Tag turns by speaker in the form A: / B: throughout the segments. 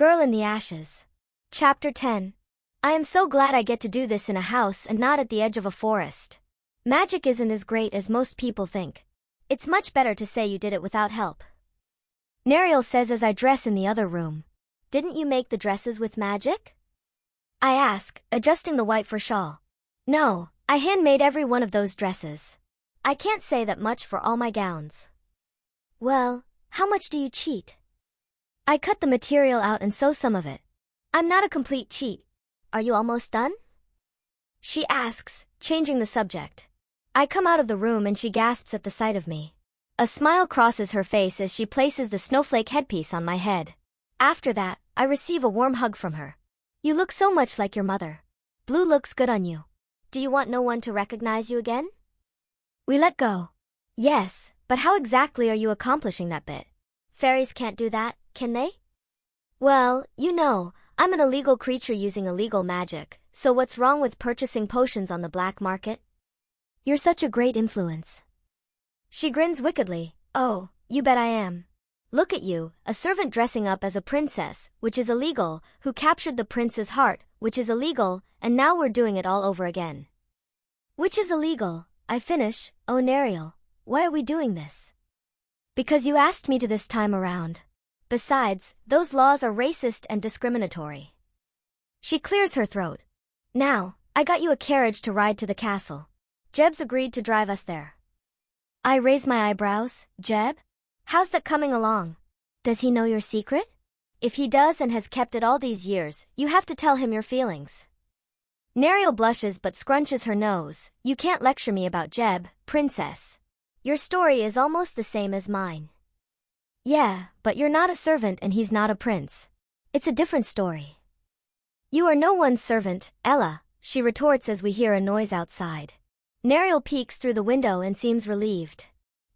A: Girl in the Ashes. Chapter 10. I am so glad I get to do this in a house and not at the edge of a forest. Magic isn't as great as most people think. It's much better to say you did it without help. Neriel says as I dress in the other room. Didn't you make the dresses with magic? I ask, adjusting the white fur shawl. No, I handmade every one of those dresses. I can't say that much for all my gowns. Well, how much do you cheat? I cut the material out and sew some of it. I'm not a complete cheat. Are you almost done? She asks, changing the subject. I come out of the room and she gasps at the sight of me. A smile crosses her face as she places the snowflake headpiece on my head. After that, I receive a warm hug from her. You look so much like your mother. Blue looks good on you. Do you want no one to recognize you again? We let go. Yes, but how exactly are you accomplishing that bit? Fairies can't do that, can they? Well, you know, I'm an illegal creature using illegal magic, so what's wrong with purchasing potions on the black market? You're such a great influence. She grins wickedly. Oh, you bet I am. Look at you, a servant dressing up as a princess, which is illegal, who captured the prince's heart, which is illegal, and now we're doing it all over again. Which is illegal, I finish. Oh Neriel, why are we doing this? Because you asked me to this time around. Besides, those laws are racist and discriminatory. She clears her throat. Now, I got you a carriage to ride to the castle. Jeb's agreed to drive us there. I raise my eyebrows. Jeb? How's that coming along? Does he know your secret? If he does and has kept it all these years, you have to tell him your feelings. Neriel blushes but scrunches her nose. You can't lecture me about Jeb, princess. Your story is almost the same as mine. Yeah, but you're not a servant and he's not a prince. It's a different story. You are no one's servant, Ella, she retorts as we hear a noise outside. Neriel peeks through the window and seems relieved.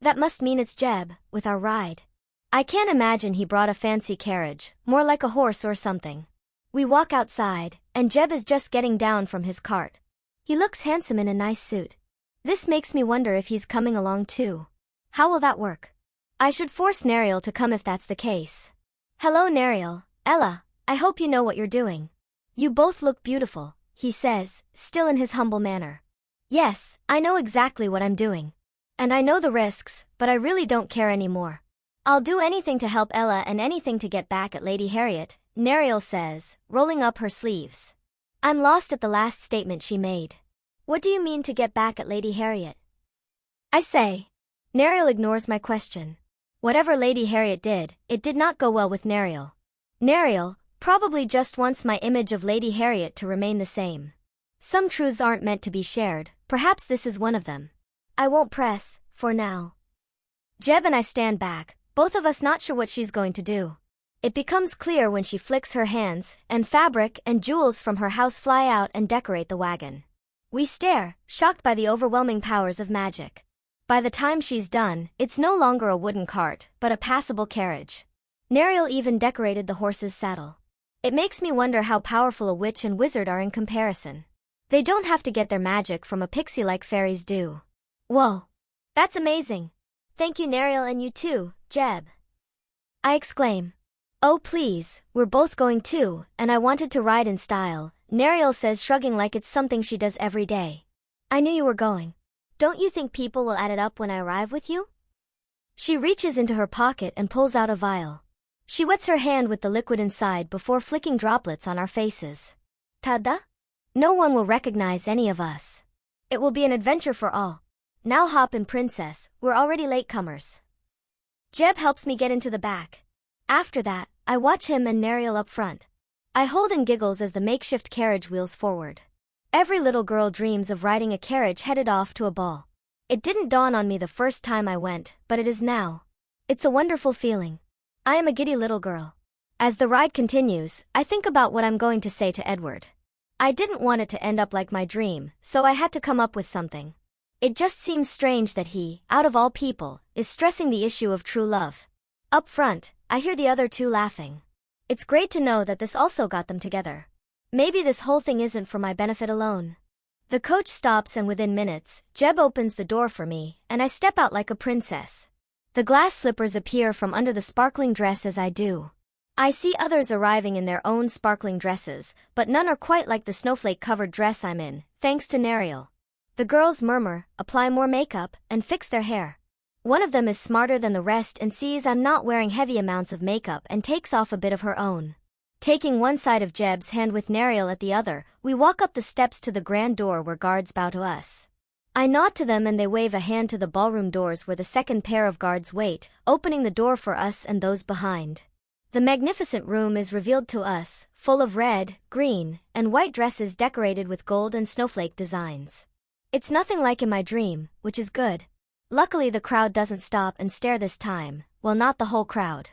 A: That must mean it's Jeb, with our ride. I can't imagine he brought a fancy carriage, more like a horse or something. We walk outside, and Jeb is just getting down from his cart. He looks handsome in a nice suit. This makes me wonder if he's coming along too. How will that work? I should force Neriel to come if that's the case. Hello Neriel, Ella, I hope you know what you're doing. You both look beautiful, he says, still in his humble manner. Yes, I know exactly what I'm doing. And I know the risks, but I really don't care anymore. I'll do anything to help Ella and anything to get back at Lady Harriet, Neriel says, rolling up her sleeves. I'm lost at the last statement she made. What do you mean to get back at Lady Harriet? I say. Neriel ignores my question. Whatever Lady Harriet did, it did not go well with Neriel. Neriel probably just wants my image of Lady Harriet to remain the same. Some truths aren't meant to be shared, perhaps this is one of them. I won't press, for now. Jeb and I stand back, both of us not sure what she's going to do. It becomes clear when she flicks her hands, and fabric and jewels from her house fly out and decorate the wagon. We stare, shocked by the overwhelming powers of magic. By the time she's done, it's no longer a wooden cart, but a passable carriage. Neriel even decorated the horse's saddle. It makes me wonder how powerful a witch and wizard are in comparison. They don't have to get their magic from a pixie like fairies do. Whoa! That's amazing! Thank you Neriel and you too, Jeb. I exclaim. Oh please, we're both going too, and I wanted to ride in style, Neriel says shrugging like it's something she does every day. I knew you were going. Don't you think people will add it up when I arrive with you? She reaches into her pocket and pulls out a vial. She wets her hand with the liquid inside before flicking droplets on our faces. Tada! No one will recognize any of us. It will be an adventure for all. Now hop in princess, we're already latecomers. Jeb helps me get into the back. After that, I watch him and Neriel up front. I hold and giggles as the makeshift carriage wheels forward. Every little girl dreams of riding a carriage headed off to a ball. It didn't dawn on me the first time I went, but it is now. It's a wonderful feeling. I am a giddy little girl. As the ride continues, I think about what I'm going to say to Edward. I didn't want it to end up like my dream, so I had to come up with something. It just seems strange that he, out of all people, is stressing the issue of true love. Up front, I hear the other two laughing. It's great to know that this also got them together. Maybe this whole thing isn't for my benefit alone. The coach stops and within minutes, Jeb opens the door for me, and I step out like a princess. The glass slippers appear from under the sparkling dress as I do. I see others arriving in their own sparkling dresses, but none are quite like the snowflake-covered dress I'm in, thanks to Nariel. The girls murmur, apply more makeup, and fix their hair. One of them is smarter than the rest and sees I'm not wearing heavy amounts of makeup and takes off a bit of her own. Taking one side of Jeb's hand with Nariel at the other, we walk up the steps to the grand door where guards bow to us. I nod to them and they wave a hand to the ballroom doors where the second pair of guards wait, opening the door for us and those behind. The magnificent room is revealed to us, full of red, green, and white dresses decorated with gold and snowflake designs. It's nothing like in my dream, which is good. Luckily the crowd doesn't stop and stare this time, well not the whole crowd.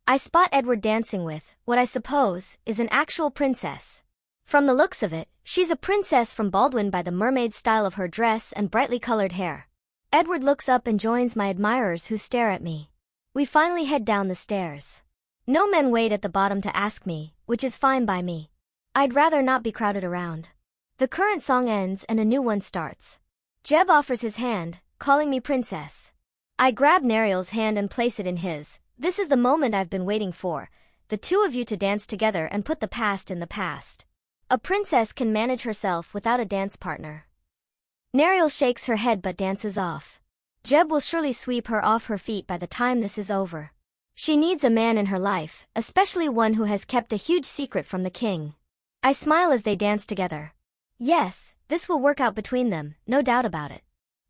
A: I spot Edward dancing with, what I suppose, is an actual princess. From the looks of it, she's a princess from Baldwin by the mermaid style of her dress and brightly colored hair. Edward looks up and joins my admirers who stare at me. We finally head down the stairs. No men wait at the bottom to ask me, which is fine by me. I'd rather not be crowded around. The current song ends and a new one starts. Jeb offers his hand, calling me princess. I grab Nariel's hand and place it in his. This is the moment I've been waiting for, the two of you to dance together and put the past in the past. A princess can manage herself without a dance partner. Nariel shakes her head but dances off. Jeb will surely sweep her off her feet by the time this is over. She needs a man in her life, especially one who has kept a huge secret from the king. I smile as they dance together. Yes, this will work out between them, no doubt about it.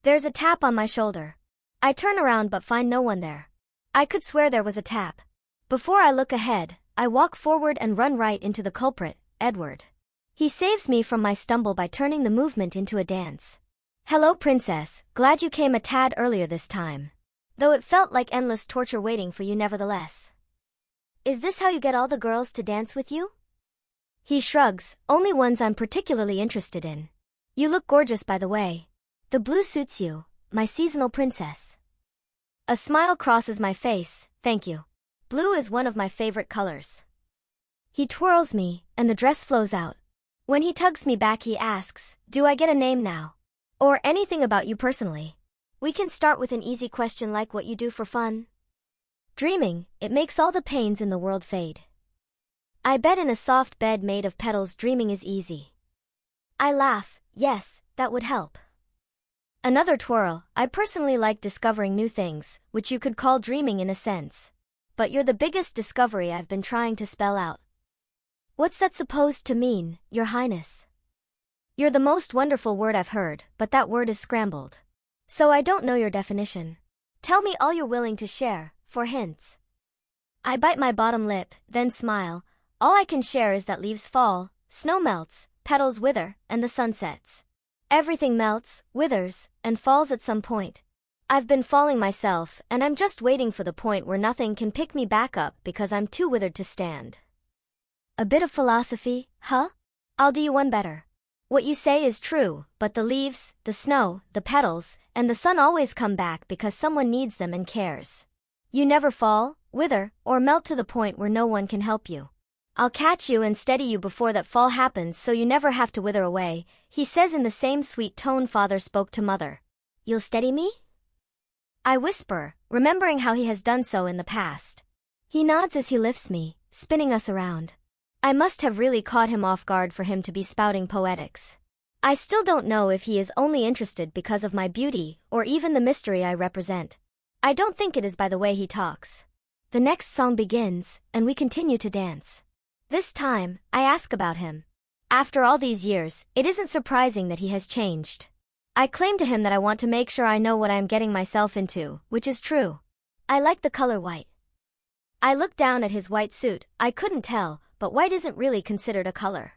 A: There's a tap on my shoulder. I turn around but find no one there. I could swear there was a tap. Before I look ahead, I walk forward and run right into the culprit, Edward. He saves me from my stumble by turning the movement into a dance. Hello princess, glad you came a tad earlier this time. Though it felt like endless torture waiting for you nevertheless. Is this how you get all the girls to dance with you? He shrugs, only ones I'm particularly interested in. You look gorgeous by the way. The blue suits you, my seasonal princess. A smile crosses my face, thank you. Blue is one of my favorite colors. He twirls me, and the dress flows out. When he tugs me back he asks, do I get a name now? Or anything about you personally? We can start with an easy question like what you do for fun. Dreaming, it makes all the pains in the world fade. I bet in a soft bed made of petals dreaming is easy. I laugh, yes, that would help. Another twirl, I personally like discovering new things, which you could call dreaming in a sense. But you're the biggest discovery I've been trying to spell out. What's that supposed to mean, Your Highness? You're the most wonderful word I've heard, but that word is scrambled. So I don't know your definition. Tell me all you're willing to share, for hints. I bite my bottom lip, then smile. All I can share is that leaves fall, snow melts, petals wither, and the sun sets. Everything melts, withers, and falls at some point. I've been falling myself, and I'm just waiting for the point where nothing can pick me back up because I'm too withered to stand. A bit of philosophy, huh? I'll do you one better. What you say is true, but the leaves, the snow, the petals, and the sun always come back because someone needs them and cares. You never fall, wither, or melt to the point where no one can help you. I'll catch you and steady you before that fall happens so you never have to wither away, he says in the same sweet tone father spoke to mother. You'll steady me? I whisper, remembering how he has done so in the past. He nods as he lifts me, spinning us around. I must have really caught him off guard for him to be spouting poetics. I still don't know if he is only interested because of my beauty or even the mystery I represent. I don't think it is by the way he talks. The next song begins, and we continue to dance. This time, I ask about him. After all these years, it isn't surprising that he has changed. I claim to him that I want to make sure I know what I am getting myself into, which is true. I like the color white. I look down at his white suit, I couldn't tell, but white isn't really considered a color.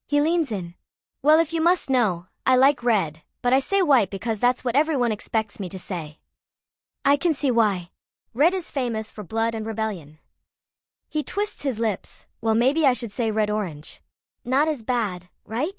A: He leans in. Well, if you must know, I like red, but I say white because that's what everyone expects me to say. I can see why. Red is famous for blood and rebellion. He twists his lips, well maybe I should say red-orange. Not as bad, right?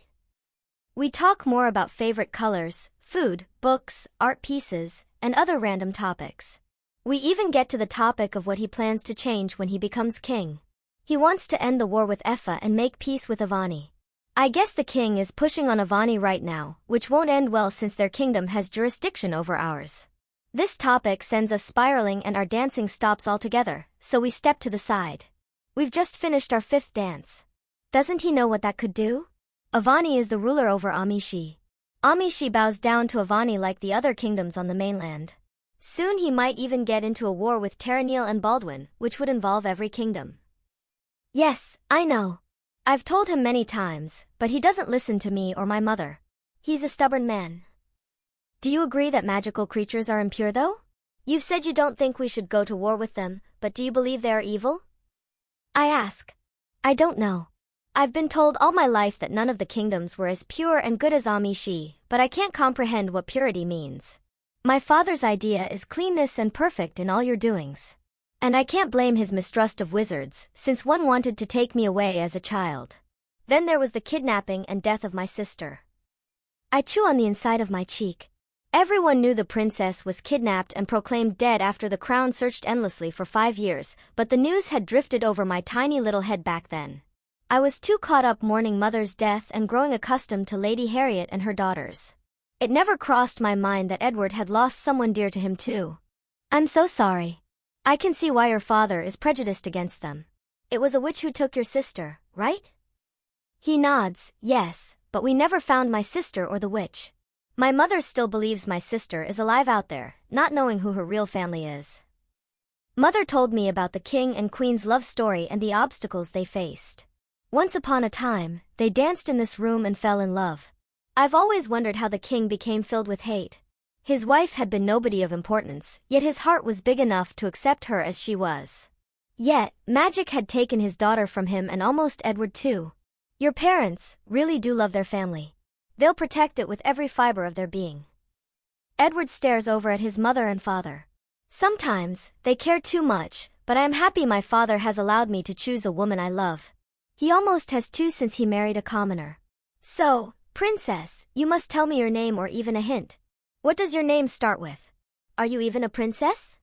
A: We talk more about favorite colors, food, books, art pieces, and other random topics. We even get to the topic of what he plans to change when he becomes king. He wants to end the war with Effa and make peace with Avani. I guess the king is pushing on Avani right now, which won't end well since their kingdom has jurisdiction over ours. This topic sends us spiraling and our dancing stops altogether, so we step to the side. We've just finished our 5th dance. Doesn't he know what that could do? Avani is the ruler over Amishi. Amishi bows down to Avani like the other kingdoms on the mainland. Soon he might even get into a war with Terranil and Baldwin, which would involve every kingdom. Yes, I know. I've told him many times, but he doesn't listen to me or my mother. He's a stubborn man. Do you agree that magical creatures are impure though? You've said you don't think we should go to war with them, but do you believe they are evil? I ask. I don't know. I've been told all my life that none of the kingdoms were as pure and good as Amishi, but I can't comprehend what purity means. My father's idea is cleanness and perfect in all your doings. And I can't blame his mistrust of wizards, since one wanted to take me away as a child. Then there was the kidnapping and death of my sister. I chew on the inside of my cheek. Everyone knew the princess was kidnapped and proclaimed dead after the crown searched endlessly for 5 years, but the news had drifted over my tiny little head back then. I was too caught up mourning mother's death and growing accustomed to Lady Harriet and her daughters. It never crossed my mind that Edward had lost someone dear to him too. I'm so sorry. I can see why your father is prejudiced against them. It was a witch who took your sister, right? He nods, yes, but we never found my sister or the witch. My mother still believes my sister is alive out there, not knowing who her real family is. Mother told me about the king and queen's love story and the obstacles they faced. Once upon a time, they danced in this room and fell in love. I've always wondered how the king became filled with hate. His wife had been nobody of importance, yet his heart was big enough to accept her as she was. Yet, magic had taken his daughter from him and almost Edward too. Your parents really do love their family. They'll protect it with every fiber of their being. Edward stares over at his mother and father. Sometimes, they care too much, but I am happy my father has allowed me to choose a woman I love. He almost has 2 since he married a commoner. So, princess, you must tell me your name or even a hint. What does your name start with? Are you even a princess?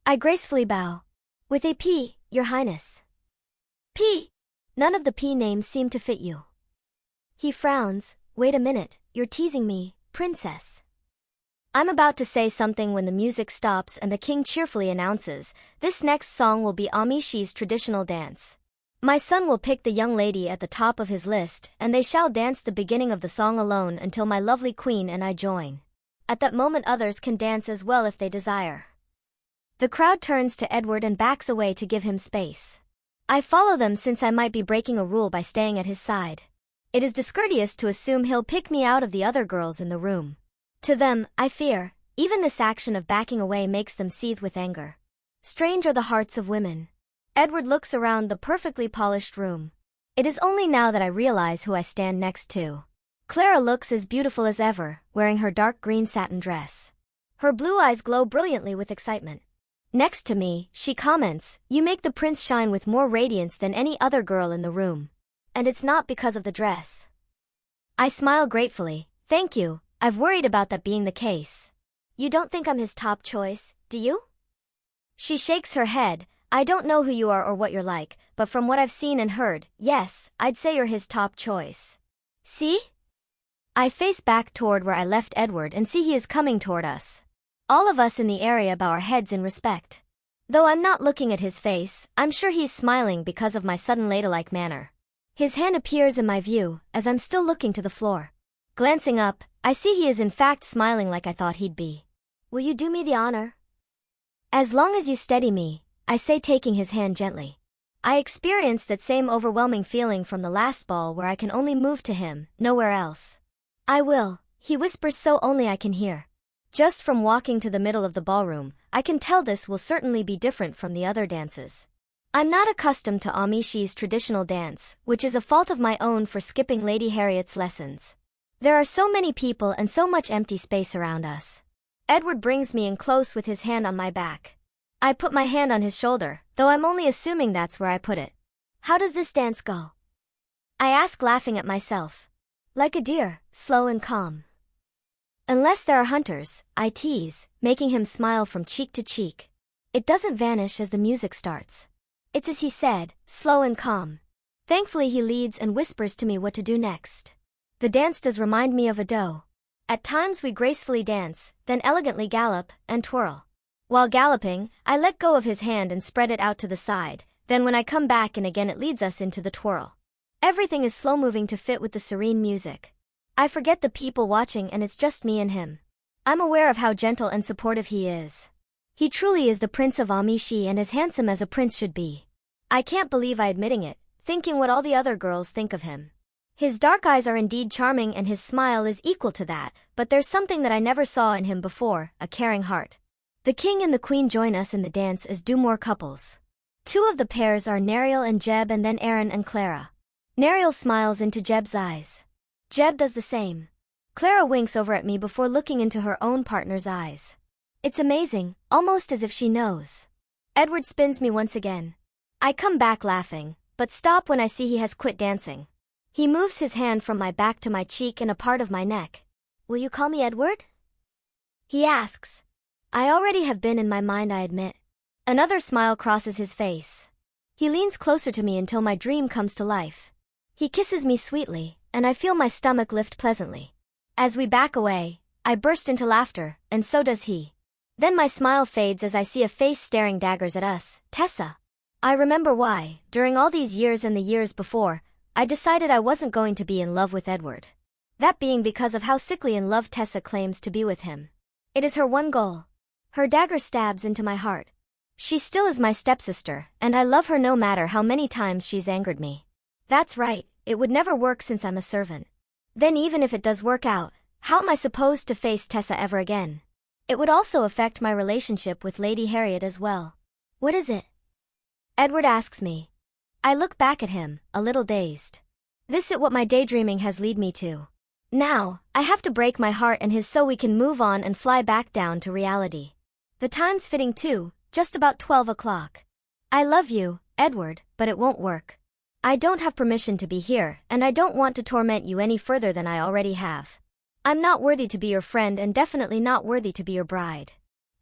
A: I gracefully bow. With a P, your highness. P. None of the P names seem to fit you. He frowns. Wait a minute, you're teasing me, princess. I'm about to say something when the music stops and the king cheerfully announces, this next song will be Amishi's traditional dance. My son will pick the young lady at the top of his list, and they shall dance the beginning of the song alone until my lovely queen and I join. At that moment others can dance as well if they desire. The crowd turns to Edward and backs away to give him space. I follow them since I might be breaking a rule by staying at his side. It is discourteous to assume he'll pick me out of the other girls in the room. To them, I fear, even this action of backing away makes them seethe with anger. Strange are the hearts of women. Edward looks around the perfectly polished room. It is only now that I realize who I stand next to. Clara looks as beautiful as ever, wearing her dark green satin dress. Her blue eyes glow brilliantly with excitement. Next to me, she comments, "You make the prince shine with more radiance than any other girl in the room. And it's not because of the dress." I smile gratefully. Thank you, I've worried about that being the case. You don't think I'm his top choice, do you? She shakes her head. I don't know who you are or what you're like, but from what I've seen and heard, yes, I'd say you're his top choice. See? I face back toward where I left Edward and see he is coming toward us. All of us in the area bow our heads in respect. Though I'm not looking at his face, I'm sure he's smiling because of my sudden ladylike manner. His hand appears in my view, as I'm still looking to the floor. Glancing up, I see he is in fact smiling like I thought he'd be. Will you do me the honor? As long as you steady me, I say, taking his hand gently. I experience that same overwhelming feeling from the last ball where I can only move to him, nowhere else. I will, he whispers so only I can hear. Just from walking to the middle of the ballroom, I can tell this will certainly be different from the other dances. I'm not accustomed to Amishi's traditional dance, which is a fault of my own for skipping Lady Harriet's lessons. There are so many people and so much empty space around us. Edward brings me in close with his hand on my back. I put my hand on his shoulder, though I'm only assuming that's where I put it. How does this dance go? I ask, laughing at myself. Like a deer, slow and calm. Unless there are hunters, I tease, making him smile from cheek to cheek. It doesn't vanish as the music starts. It's as he said, slow and calm. Thankfully he leads and whispers to me what to do next. The dance does remind me of a doe. At times we gracefully dance, then elegantly gallop and twirl. While galloping, I let go of his hand and spread it out to the side, Then when I come back and again it leads us into the twirl. Everything is slow-moving to fit with the serene music. I forget the people watching and it's just me and him. I'm aware of how gentle and supportive he is. He truly is the Prince of Amishi and as handsome as a prince should be. I can't believe I'm admitting it, thinking what all the other girls think of him. His dark eyes are indeed charming and his smile is equal to that, but there's something that I never saw in him before, a caring heart. The king and the queen join us in the dance as do more couples. Two of the pairs are Nariel and Jeb and then Aaron and Clara. Nariel smiles into Jeb's eyes. Jeb does the same. Clara winks over at me before looking into her own partner's eyes. It's amazing, almost as if she knows. Edward spins me once again. I come back laughing, but stop when I see he has quit dancing. He moves his hand from my back to my cheek and a part of my neck. Will you call me Edward? He asks. I already have been in my mind, I admit. Another smile crosses his face. He leans closer to me until my dream comes to life. He kisses me sweetly, and I feel my stomach lift pleasantly. As we back away, I burst into laughter, and so does he. Then my smile fades as I see a face staring daggers at us, Tessa. I remember why, during all these years and the years before, I decided I wasn't going to be in love with Edward. That being because of how sickly in love Tessa claims to be with him. It is her one goal. Her dagger stabs into my heart. She still is my stepsister, and I love her no matter how many times she's angered me. That's right, it would never work since I'm a servant. Then even if it does work out, how am I supposed to face Tessa ever again? It would also affect my relationship with Lady Harriet as well. What is it? Edward asks me. I look back at him, a little dazed. This is what my daydreaming has led me to. Now, I have to break my heart and his so we can move on and fly back down to reality. The time's fitting too, just about 12 o'clock. I love you, Edward, but it won't work. I don't have permission to be here, and I don't want to torment you any further than I already have. I'm not worthy to be your friend and definitely not worthy to be your bride.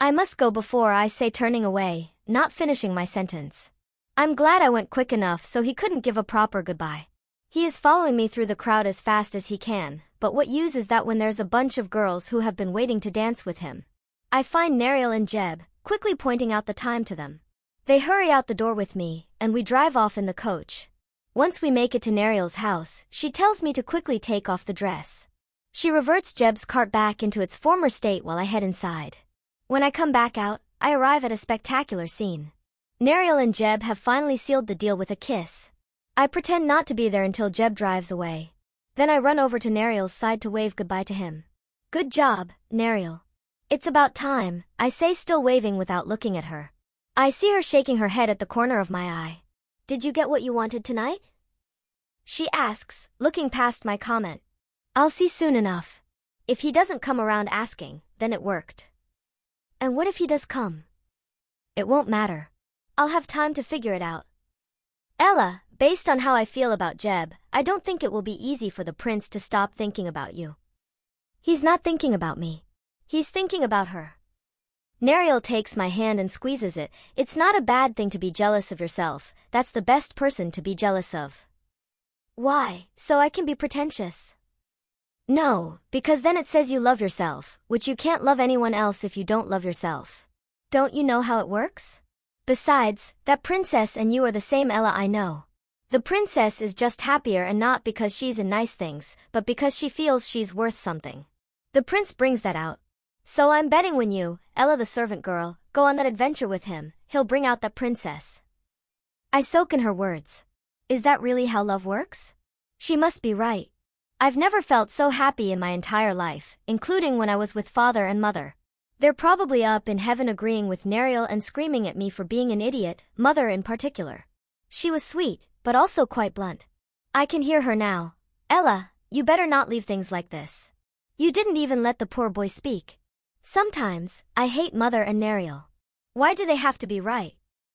A: I must go before I say, turning away, not finishing my sentence. I'm glad I went quick enough so he couldn't give a proper goodbye. He is following me through the crowd as fast as he can, but what use is that when there's a bunch of girls who have been waiting to dance with him? I find Nariel and Jeb, quickly pointing out the time to them. They hurry out the door with me, and we drive off in the coach. Once we make it to Nariel's house, she tells me to quickly take off the dress. She reverts Jeb's cart back into its former state while I head inside. When I come back out, I arrive at a spectacular scene. Nariel and Jeb have finally sealed the deal with a kiss. I pretend not to be there until Jeb drives away. Then I run over to Nariel's side to wave goodbye to him. Good job, Nariel. It's about time, I say, still waving without looking at her. I see her shaking her head at the corner of my eye. Did you get what you wanted tonight? She asks, looking past my comment. I'll see soon enough. If he doesn't come around asking, then it worked. And what if he does come? It won't matter. I'll have time to figure it out. Ella, based on how I feel about Jeb, I don't think it will be easy for the prince to stop thinking about you. He's not thinking about me. He's thinking about her. Nariel takes my hand and squeezes it. It's not a bad thing to be jealous of yourself. That's the best person to be jealous of. Why? So I can be pretentious? No, because then it says you love yourself, which you can't love anyone else if you don't love yourself. Don't you know how it works? Besides, that princess and you are the same Ella I know. The princess is just happier, and not because she's in nice things, but because she feels she's worth something. The prince brings that out. So I'm betting when you, Ella the servant girl, go on that adventure with him, he'll bring out that princess. I soak in her words. Is that really how love works? She must be right. I've never felt so happy in my entire life, including when I was with father and mother. They're probably up in heaven agreeing with Nariel and screaming at me for being an idiot, mother in particular. She was sweet, but also quite blunt. I can hear her now. Ella, you better not leave things like this. You didn't even let the poor boy speak. Sometimes, I hate mother and Nariel. Why do they have to be right?